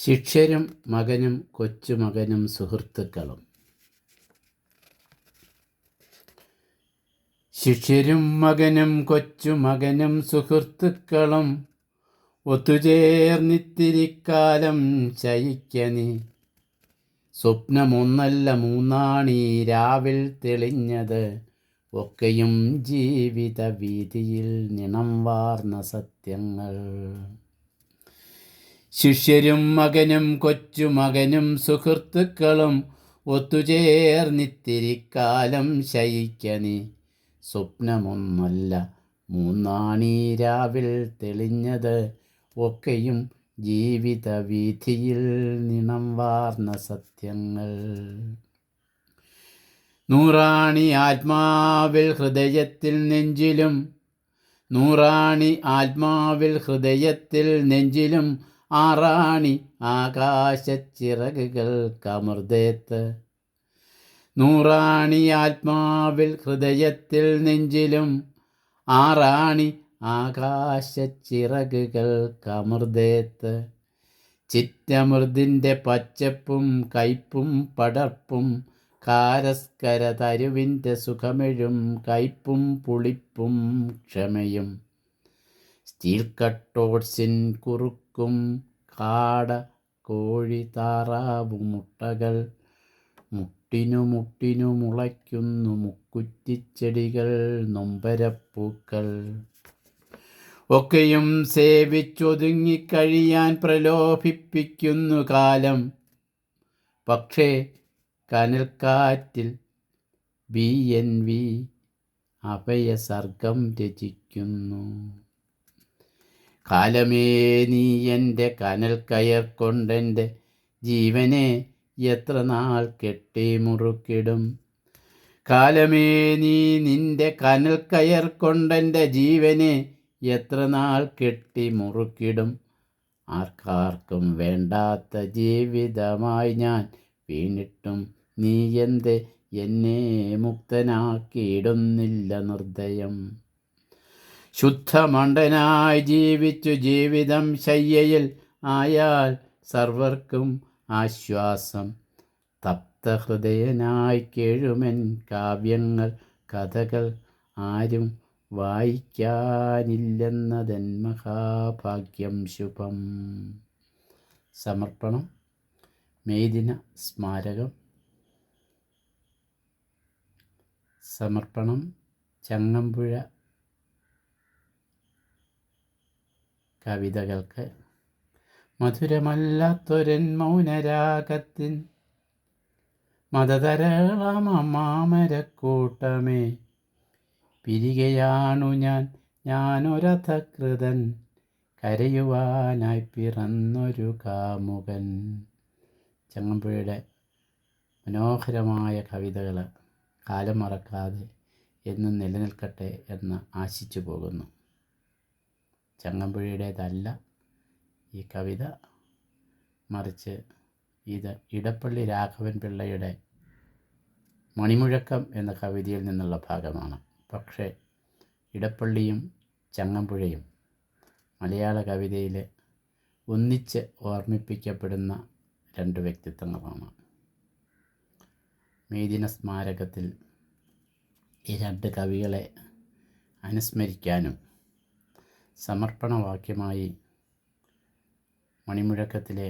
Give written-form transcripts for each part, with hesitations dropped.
ശിഷ്യരും മകനും കൊച്ചുമകനും സുഹൃത്തുക്കളും. ശിഷ്യരും മകനും കൊച്ചുമകനും സുഹൃത്തുക്കളും ഒത്തുചേർന്നിത്തിരിക്കാലം ശയിക്കനി. സ്വപ്നമൊന്നല്ല മൂന്നാണീ രാവിൽ തെളിഞ്ഞത്, ഒക്കെയും ജീവിത വീതിയിൽ നിണം വാർന്ന സത്യങ്ങൾ. ശിഷ്യരും മകനും കൊച്ചുമകനും സുഹൃത്തുക്കളും ഒത്തുചേർന്നിത്തിരിക്കാലം ശയിക്കനി. സ്വപ്നമൊന്നല്ല മൂന്നാണീ രാവിൽ തെളിഞ്ഞത്, ഒക്കെയും ജീവിത വീഥിയിൽ നിണം വാർന്ന സത്യങ്ങൾ. നൂറാണി ആത്മാവിൽ ഹൃദയത്തിൽ നെഞ്ചിലും, നൂറാണി ആത്മാവിൽ ഹൃദയത്തിൽ നെഞ്ചിലും, ആറാണി ആകാശച്ചിറകുകൾ കമർദേത്ത്. നൂറാണി ആത്മാവിൽ ഹൃദയത്തിൽ നെഞ്ചിലും, ആറാണി ആകാശച്ചിറകുകൾ കമർദേത്ത്. ചിറ്റമൃതിൻ്റെ പച്ചപ്പും കയ്പും പടർപ്പും, കാരസ്കര തരുവിൻ്റെ സുഖമെഴും കയ്പും പുളിപ്പും ക്ഷമയും. സ്റ്റീൽ കട്ടോട്സിൻ കുറുക്കും കാട കോഴി താറാവു മുട്ടകൾ, മുട്ടിനു മുട്ടിനു മുളയ്ക്കുന്നു മുക്കുറ്റിച്ചെടികൾ നൊമ്പരപ്പൂക്കൾ. ഒക്കെയും സേവിച്ചൊതുങ്ങിക്കഴിയാൻ പ്രലോഭിപ്പിക്കുന്നു കാലം, പക്ഷേ കനൽക്കാറ്റിൽ BNV അഭയസർഗം രചിക്കുന്നു. കാലമേ നീ എൻ്റെ കനൽ കയർ കൊണ്ടെൻ്റെ ജീവനെ എത്ര നാൾ കെട്ടിമുറുക്കിടും. കാലമേ നീ നിൻ്റെ കനൽ കയർ കൊണ്ടെൻ്റെ ജീവനെ എത്ര നാൾ കെട്ടിമുറുക്കിടും. ആർക്കാർക്കും വേണ്ടാത്ത ജീവിതമായി ഞാൻ വീണിട്ടും നീ എന്തേ എന്നെ മുക്തനാക്കിയിടുന്നില്ല നിർദ്ദയം. ശുദ്ധമണ്ഡനായി ജീവിച്ചു ജീവിതം ശയ്യയിൽ ആയാൽ സർവർക്കും ആശ്വാസം. തപ്തഹൃദയനായി കേഴുമെൻ കാവ്യങ്ങൾ കഥകൾ ആരും വായിക്കാനില്ലെന്നതെൻ മഹാഭാഗ്യം ശുഭം. സമർപ്പണം മെയ് ദിന സ്മാരകം. സമർപ്പണം ചങ്ങമ്പുഴ കവിതകൾക്ക്. മധുരമല്ലാത്തൊരൻ മൗനരാഗത്തിൻ മതതരളമാമരക്കൂട്ടമേ, പിരികയാണു ഞാനൊരഥകൃതൻ, കരയുവാനായി പിറന്നൊരു കാമുകൻ. ചങ്ങമ്പുഴയുടെ മനോഹരമായ കവിതകൾ കാലം മറക്കാതെ എന്നും നിലനിൽക്കട്ടെ എന്ന് ആശിച്ചു പോകുന്നു. ചങ്ങമ്പുഴയുടേതല്ല ഈ കവിത, മറിച്ച് ഇത് ഇടപ്പള്ളി രാഘവൻ പിള്ളയുടെ മണിമുഴക്കം എന്ന കവിതയിൽ നിന്നുള്ള ഭാഗമാണ്. പക്ഷേ ഇടപ്പള്ളിയും ചങ്ങമ്പുഴയും മലയാള കവിതയിൽ ഒന്നിച്ച് ഓർമ്മിപ്പിക്കപ്പെടുന്ന രണ്ട് വ്യക്തിത്വങ്ങളാണ്. മെയ് ദിന സ്മാരകത്തിൽ ഈ രണ്ട് കവികളെ അനുസ്മരിക്കാനും സമർപ്പണവാക്യമായി മണിമുഴക്കത്തിലെ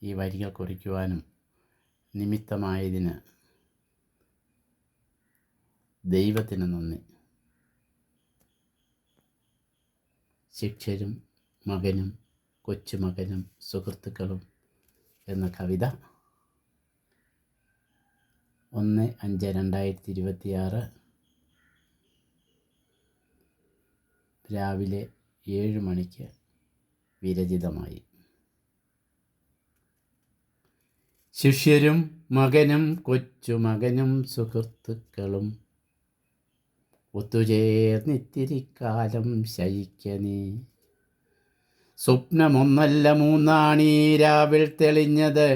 ഈ വരികൾ കുറിക്കുവാനും നിമിത്തമായതിന് ദൈവത്തിന് നന്ദി. ശിഷ്യരും മകനും കൊച്ചുമകനും സുഹൃത്തുക്കളും എന്ന കവിത 1/5/2026 രാവിലെ 7 മണിക്ക് വിരചിതമായി. ശിഷ്യരും മകനും കൊച്ചുമകനും സുഹൃത്തുക്കളും ഒത്തുചേർന്നിത്തിരിക്കാലം ശയിക്കനി. സ്വപ്നമൊന്നല്ല മൂന്നാണീ രാവിൽ തെളിഞ്ഞത്,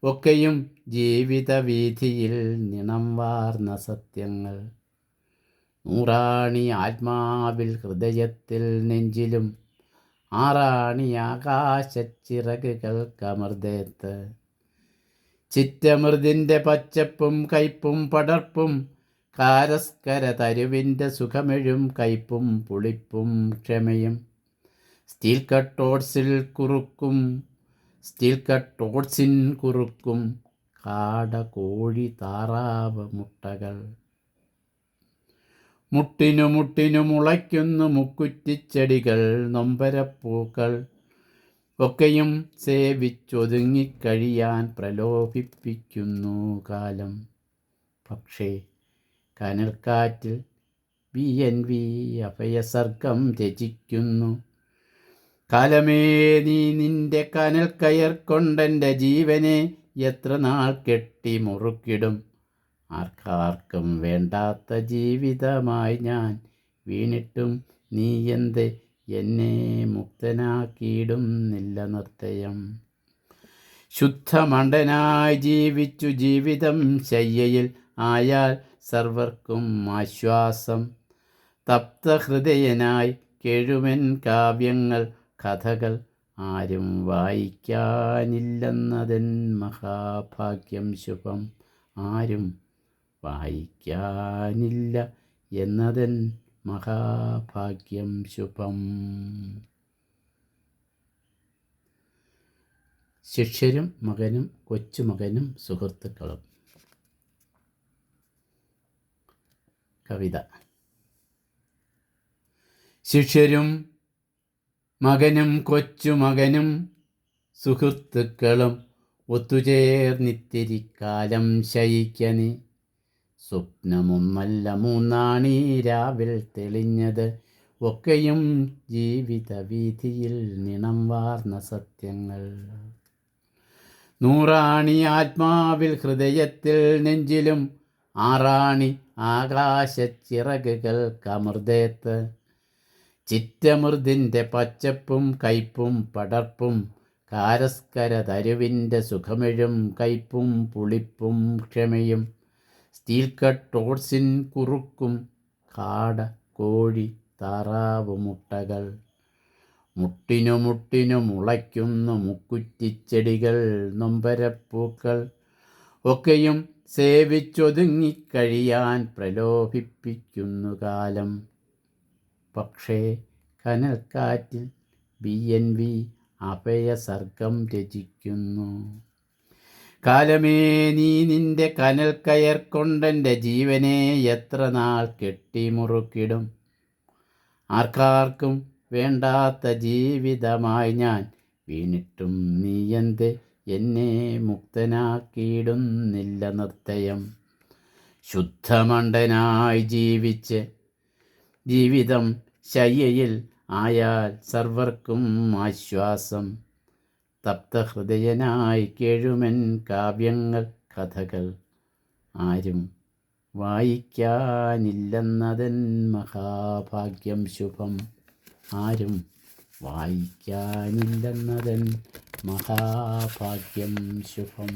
ഒക്കെയും ജീവിത വീഥിയിൽ നിണം വാർന്ന സത്യങ്ങൾ. നൂറാണി ആത്മാവിൽ ഹൃദയത്തിൽ നെഞ്ചിലും, ആറാണി ആകാശച്ചിറകുകൾ കമർദേത്ത്. ചിറ്റമൃതിൻ്റെ പച്ചപ്പും കയ്പും പടർപ്പും കാരസ്കര തരുവിൻ്റെ സുഖമെഴും കയ്പും പുളിപ്പും ക്ഷമയും. സ്റ്റീൽ കട്ടോട്സിൻ കുറുക്കും കാട കോഴി താറാവ് മുട്ടകൾ. മുട്ടിനു മുളയ്ക്കുന്നു മുക്കുറ്റിച്ചെടികൾ നൊമ്പരപ്പൂക്കൾ ഒക്കെയും സേവിച്ചൊതുങ്ങിക്കഴിയാൻ പ്രലോഭിപ്പിക്കുന്നു കാലം. പക്ഷേ കനൽക്കാറ്റിൽ BNV അഭയസർഗം രചിക്കുന്നു. കാലമേ നീ നിന്റെ കനൽ കയർ കൊണ്ടെൻ്റെ ജീവനെ എത്ര നാൾ കെട്ടി മുറുക്കിടും. ആർക്കാർക്കും വേണ്ടാത്ത ജീവിതമായി ഞാൻ വീണിട്ടും നീ എന്ത് എന്നെ മുക്തനാക്കിയിടുന്നില്ല നിർത്തയം. ശുദ്ധമണ്ഡനായി ജീവിച്ചു ജീവിതം ശയ്യയിൽ ആയാൽ സർവർക്കും ആശ്വാസം. തപ്തഹൃദയനായി കേഴുമെൻ കാവ്യങ്ങൾ കഥകൾ ആരും വായിക്കാനില്ലെന്നതെൻ മഹാഭാഗ്യം ശുഭം. ആരും വായിക്കാനില്ല എന്നതെൻ മഹാഭാഗ്യം ശുഭം. ശിഷ്യരും മകനും കൊച്ചുമകനും സുഹൃത്തുക്കളും. കവിത. ശിഷ്യരും മകനും കൊച്ചുമകനും സുഹൃത്തുക്കളും ഒത്തുചേർന്നിത്തിരിക്കാലം ശയിക്കനി. സ്വപ്നമൊന്നല്ല മൂന്നാണീ രാവിൽ തെളിഞ്ഞത്. ഒക്കെയും ജീവിത വീഥിയിൽ നിണം വാർന്ന സത്യങ്ങൾ. നൂറാണി ആത്മാവിൽ ഹൃദയത്തിൽ നെഞ്ചിലും ആറാണി ആകാശച്ചിറകുകൾ കമർദേത്ത്. ചിറ്റമൃതിൻ്റെ പച്ചപ്പും കയ്പും പടർപ്പും കാരസ്കര തരുവിൻ്റെ സുഖമെഴും കയ്പും പുളിപ്പും ക്ഷമയും. സ്റ്റീൽ കട്ടോട്സിൻ കുറുക്കും കാട കോഴി താറാവ് മുട്ടകൾ. മുട്ടിനു മുളയ്ക്കുന്നു മുക്കുറ്റിച്ചെടികൾ നൊമ്പരപ്പൂക്കൾ ഒക്കെയും സേവിച്ചൊതുങ്ങിക്കഴിയാൻ പ്രലോഭിപ്പിക്കുന്നു കാലം. പക്ഷേ കനൽക്കാറ്റിൽ BNV അഭയസർഗം രചിക്കുന്നു. കാലമേ നീ നിന്റെ കനൽ കയർ കൊണ്ടെൻ്റെ ജീവനെ എത്ര നാൾ കെട്ടിമുറുക്കിടും. ആർക്കാർക്കും വേണ്ടാത്ത ജീവിതമായി ഞാൻ വീണിട്ടും നീ എന്ത് എന്നെ മുക്തനാക്കിയിടുന്നില്ല നിർത്തയം. ശുദ്ധമണ്ഡനായി ജീവിച്ച് ജീവിതം ശയ്യയിൽ ആയാൽ സർവർക്കും ആശ്വാസം. തപ്തഹൃദയനായി കേഴുമെൻ കാവ്യങ്ങൾ കഥകൾ ആരും വായിക്കാനില്ലെന്നതെൻ മഹാഭാഗ്യം ശുഭം. ആരും വായിക്കാനില്ലെന്നതെൻ മഹാഭാഗ്യം ശുഭം.